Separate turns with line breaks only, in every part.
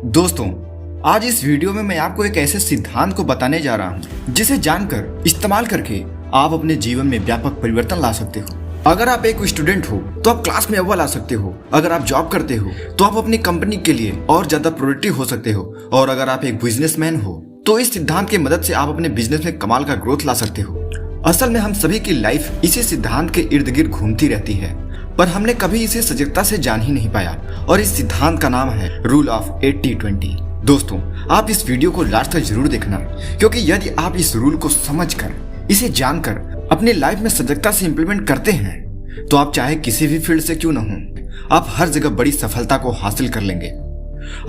दोस्तों, आज इस वीडियो में मैं आपको एक ऐसे सिद्धांत को बताने जा रहा हूं जिसे जानकर इस्तेमाल करके आप अपने जीवन में व्यापक परिवर्तन ला सकते हो। अगर आप एक स्टूडेंट हो तो आप क्लास में अव्वल आ सकते हो। अगर आप जॉब करते हो तो आप अपनी कंपनी के लिए और ज्यादा प्रोडक्टिव हो सकते हो। और अगर आप एक बिजनेसमैन हो तो इस सिद्धांत की मदद से आप अपने बिजनेस में कमाल का ग्रोथ ला सकते हो। असल में हम सभी की लाइफ इसी सिद्धांत के इर्द गिर्द घूमती रहती है, पर हमने कभी इसे सजगता से जान ही नहीं पाया। और इस सिद्धांत का नाम है रूल ऑफ 80-20। दोस्तों, आप इस वीडियो को लास्ट तक जरूर देखना, क्योंकि यदि आप इस रूल को समझकर, इसे जानकर अपनी लाइफ में सजगता से इंप्लीमेंट करते हैं तो आप चाहे किसी भी फील्ड से क्यों न हो, आप हर जगह बड़ी सफलता को हासिल कर लेंगे।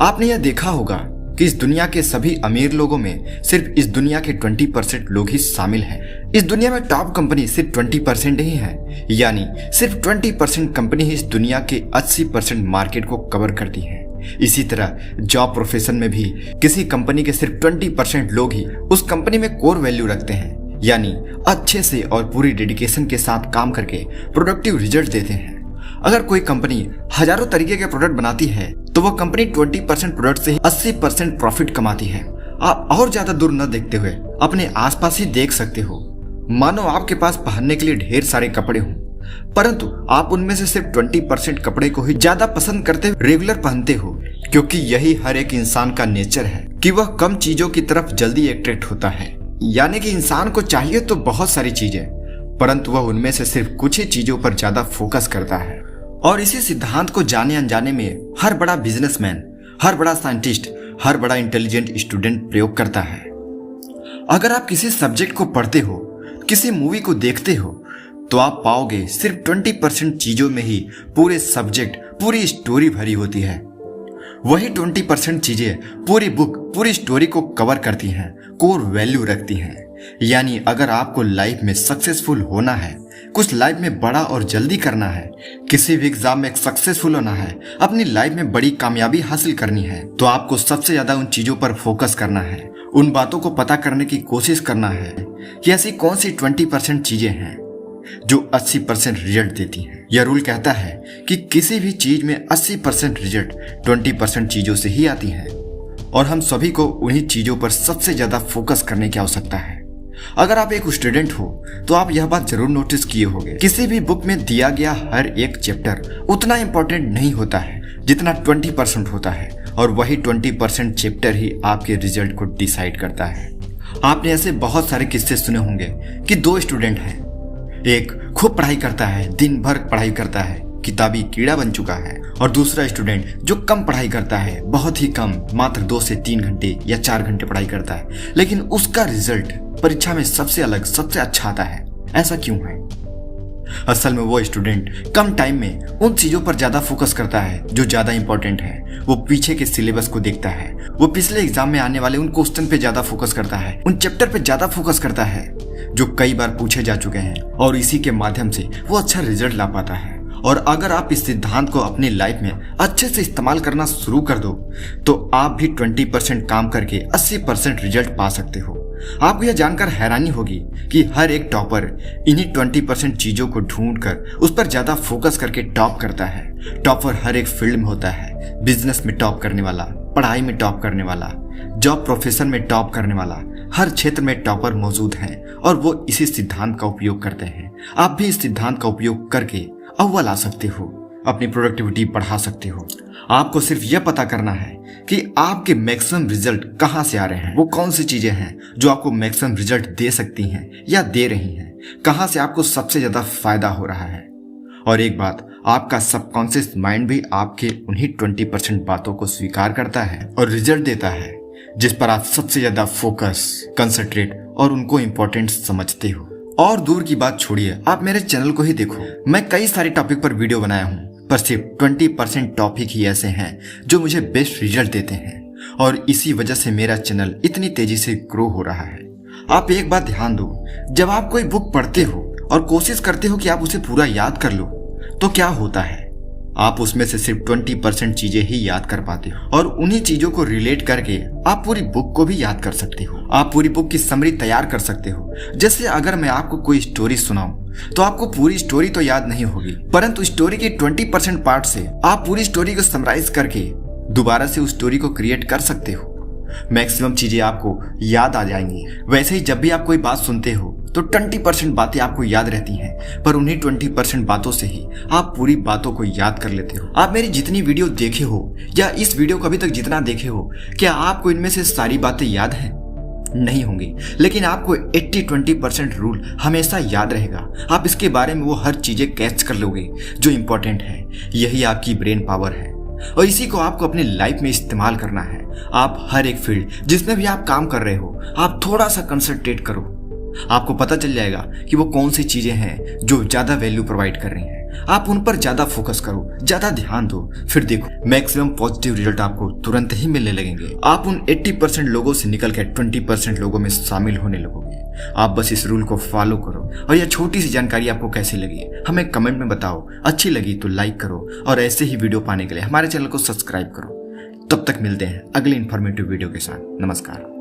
आपने यह देखा होगा कि इस दुनिया के सभी अमीर लोगों में सिर्फ इस दुनिया के 20% लोग ही शामिल हैं। इस दुनिया में टॉप कंपनी सिर्फ 20% ही है, यानी सिर्फ 20% कंपनी ही इस दुनिया के 80% मार्केट को कवर करती है। इसी तरह जॉब प्रोफेशन में भी किसी कंपनी के सिर्फ 20% लोग ही उस कंपनी में कोर वैल्यू रखते हैं, यानी अच्छे से और पूरी डेडिकेशन के साथ काम करके प्रोडक्टिव रिजल्ट देते हैं। अगर कोई कंपनी हजारों तरीके के प्रोडक्ट बनाती है तो वह कंपनी 20% प्रोडक्ट से ही 80% प्रॉफिट कमाती है। आप और ज्यादा दूर न देखते हुए अपने आसपास ही देख सकते हो। मानो आपके पास पहनने के लिए ढेर सारे कपड़े हों, परंतु आप उनमें से सिर्फ 20% कपड़े को ही ज्यादा पसंद करते हुए रेगुलर पहनते हो, क्योंकि यही हर एक इंसान का नेचर है कि वह कम चीजों की तरफ जल्दी अट्रैक्ट होता है। यानी कि इंसान को चाहिए तो बहुत सारी चीजें, परंतु वह उनमें से सिर्फ कुछ ही चीजों पर ज्यादा फोकस करता है। और इसी सिद्धांत को जाने अनजाने में हर बड़ा बिजनेसमैन, हर बड़ा साइंटिस्ट, हर बड़ा इंटेलिजेंट स्टूडेंट प्रयोग करता है। अगर आप किसी सब्जेक्ट को पढ़ते हो, किसी मूवी को देखते हो, तो आप पाओगे सिर्फ 20% चीजों में ही पूरे सब्जेक्ट, पूरी स्टोरी भरी होती है। वही 20% चीजें पूरी बुक, पूरी स्टोरी को कवर करती हैं, कोर वैल्यू रखती हैं। यानी अगर आपको लाइफ में सक्सेसफुल होना है, कुछ लाइफ में बड़ा और जल्दी करना है, किसी भी एग्जाम में सक्सेसफुल होना है, अपनी लाइफ में बड़ी कामयाबी हासिल करनी है, तो आपको सबसे ज्यादा उन चीजों पर फोकस करना है। उन बातों को पता करने की कोशिश करना है कि ऐसी कौन सी 20% चीजें हैं जो 80% रिजल्ट देती हैं। यह रूल कहता है कि किसी भी चीज में 80% रिजल्ट 20% चीजों से ही आती है, और हम सभी को उन्हीं चीजों पर सबसे ज्यादा फोकस करने की आवश्यकता है। अगर आप एक स्टूडेंट हो तो आप यह बात जरूर नोटिस किए होंगे, किसी भी बुक में दिया गया हर एक चैप्टर उतना इंपॉर्टेंट नहीं होता है जितना 20% होता है, और वही 20% चैप्टर ही आपके रिजल्ट को डिसाइड करता है। आपने ऐसे बहुत सारे किस्से सुने होंगे कि दो स्टूडेंट हैं, एक खूब पढ़ाई करता है, दिन भर पढ़ाई करता है, किताबी कीड़ा बन चुका है, और दूसरा स्टूडेंट जो कम पढ़ाई करता है, बहुत ही कम, मात्र 2 से 3 घंटे या 4 घंटे पढ़ाई करता है, लेकिन उसका रिजल्ट परीक्षा में सबसे अलग, सबसे अच्छा आता है। ऐसा क्यों है? असल में वो स्टूडेंट कम टाइम में उन चीजों पर ज्यादा फोकस करता है जो ज्यादा इंपॉर्टेंट है। वो पीछे के सिलेबस को देखता है, वो पिछले एग्जाम में आने वाले उन क्वेश्चन पे ज्यादा फोकस करता है, उन चैप्टर पे ज्यादा फोकस करता है जो कई बार पूछे जा चुके हैं, और इसी के माध्यम से वो अच्छा रिजल्ट ला पाता है। और अगर आप इस सिद्धांत को अपनी लाइफ में अच्छे से इस्तेमाल करना शुरू कर दो तो आप भी 20% काम करके 80% रिजल्ट पा सकते हो। आपको यह जानकर हैरानी होगी कि हर एक टॉपर इन्हीं 20% चीजों को ढूंढकर उस पर ज्यादा फोकस करके टॉप करता है। टॉपर हर एक फील्ड में होता है, बिजनेस में टॉप करने वाला, पढ़ाई में टॉप करने वाला, जॉब प्रोफेशन में टॉप करने वाला, हर क्षेत्र में टॉपर मौजूद हैं, और वो इसी सिद्धांत का उपयोग करते हैं। आप भी इस सिद्धांत का उपयोग करके अव्वल आ सकते हो, अपनी प्रोडक्टिविटी बढ़ा सकते हो। आपको सिर्फ यह पता करना है कि आपके मैक्सिमम रिजल्ट कहां से आ रहे हैं, वो कौन सी चीजें हैं जो आपको मैक्सिमम रिजल्ट दे सकती हैं या दे रही हैं, कहां से आपको सबसे ज्यादा फायदा हो रहा है। और एक बात, आपका सबकॉन्शियस माइंड भी आपके उन्हीं 20% बातों को स्वीकार करता है और रिजल्ट देता है जिस पर आप सबसे ज्यादा फोकस, कंसंट्रेट और उनको इंपॉर्टेंट समझते हो। और दूर की बात छोड़िए, आप मेरे चैनल को ही देखो, मैं कई सारे टॉपिक पर वीडियो बनाया हूँ, पर सिर्फ 20% टॉपिक ही ऐसे हैं जो मुझे बेस्ट रिजल्ट देते हैं, और इसी वजह से मेरा चैनल इतनी तेजी से ग्रो हो रहा है। आप एक बात ध्यान दो, जब आप कोई बुक पढ़ते हो और कोशिश करते हो कि आप उसे पूरा याद कर लो, तो क्या होता है, आप उसमें से सिर्फ 20% चीजें ही याद कर पाते हो, और उन्हीं चीजों को रिलेट करके आप पूरी बुक को भी याद कर सकते हो। आप पूरी बुक की समरी तैयार कर सकते हो। जैसे अगर मैं आपको कोई स्टोरी सुनाऊं तो आपको पूरी स्टोरी तो याद नहीं होगी, परंतु स्टोरी के 20% पार्ट से आप पूरी स्टोरी को समराइज करके दोबारा से उस स्टोरी को क्रिएट कर सकते हो। मैक्सिमम चीजें आपको याद आ जाएंगी। वैसे ही जब भी आप कोई बात सुनते हो तो 20% बातें आपको याद रहती हैं, पर उन्हीं 20% बातों से ही आप पूरी बातों को याद कर लेते हो। आप मेरी जितनी वीडियो देखे हो या इस वीडियो को अभी तक जितना देखे हो, क्या आपको इनमें से सारी बातें याद हैं? नहीं होंगी, लेकिन आपको 80-20% रूल हमेशा याद रहेगा। आप इसके बारे में वो हर चीजें कैच कर लोगे जो इंपॉर्टेंट है। यही आपकी ब्रेन पावर है और इसी को आपको अपनी लाइफ में इस्तेमाल करना है। आप हर एक फील्ड जिसमें भी आप काम कर रहे हो, आप थोड़ा सा कंसंट्रेट करो, आपको पता चल जाएगा कि वो कौन सी चीजें हैं जो ज्यादा वैल्यू प्रोवाइड कर रही हैं। आप उन पर ज्यादा फोकस करो, ज्यादा ध्यान दो, फिर देखो मैक्सिमम पॉजिटिव रिजल्ट आपको तुरंत ही मिलने लगेंगे। आप उन 80% लोगों से निकल कर 20% लोगों में शामिल होने लगोगे। आप बस इस रूल को फॉलो करो। और यह छोटी सी जानकारी आपको कैसी लगी हमें कमेंट में बताओ। अच्छी लगी तो लाइक करो और ऐसे ही वीडियो पाने के लिए हमारे चैनल को सब्सक्राइब करो। तब तक मिलते हैं अगले इन्फॉर्मेटिव वीडियो के साथ। नमस्कार।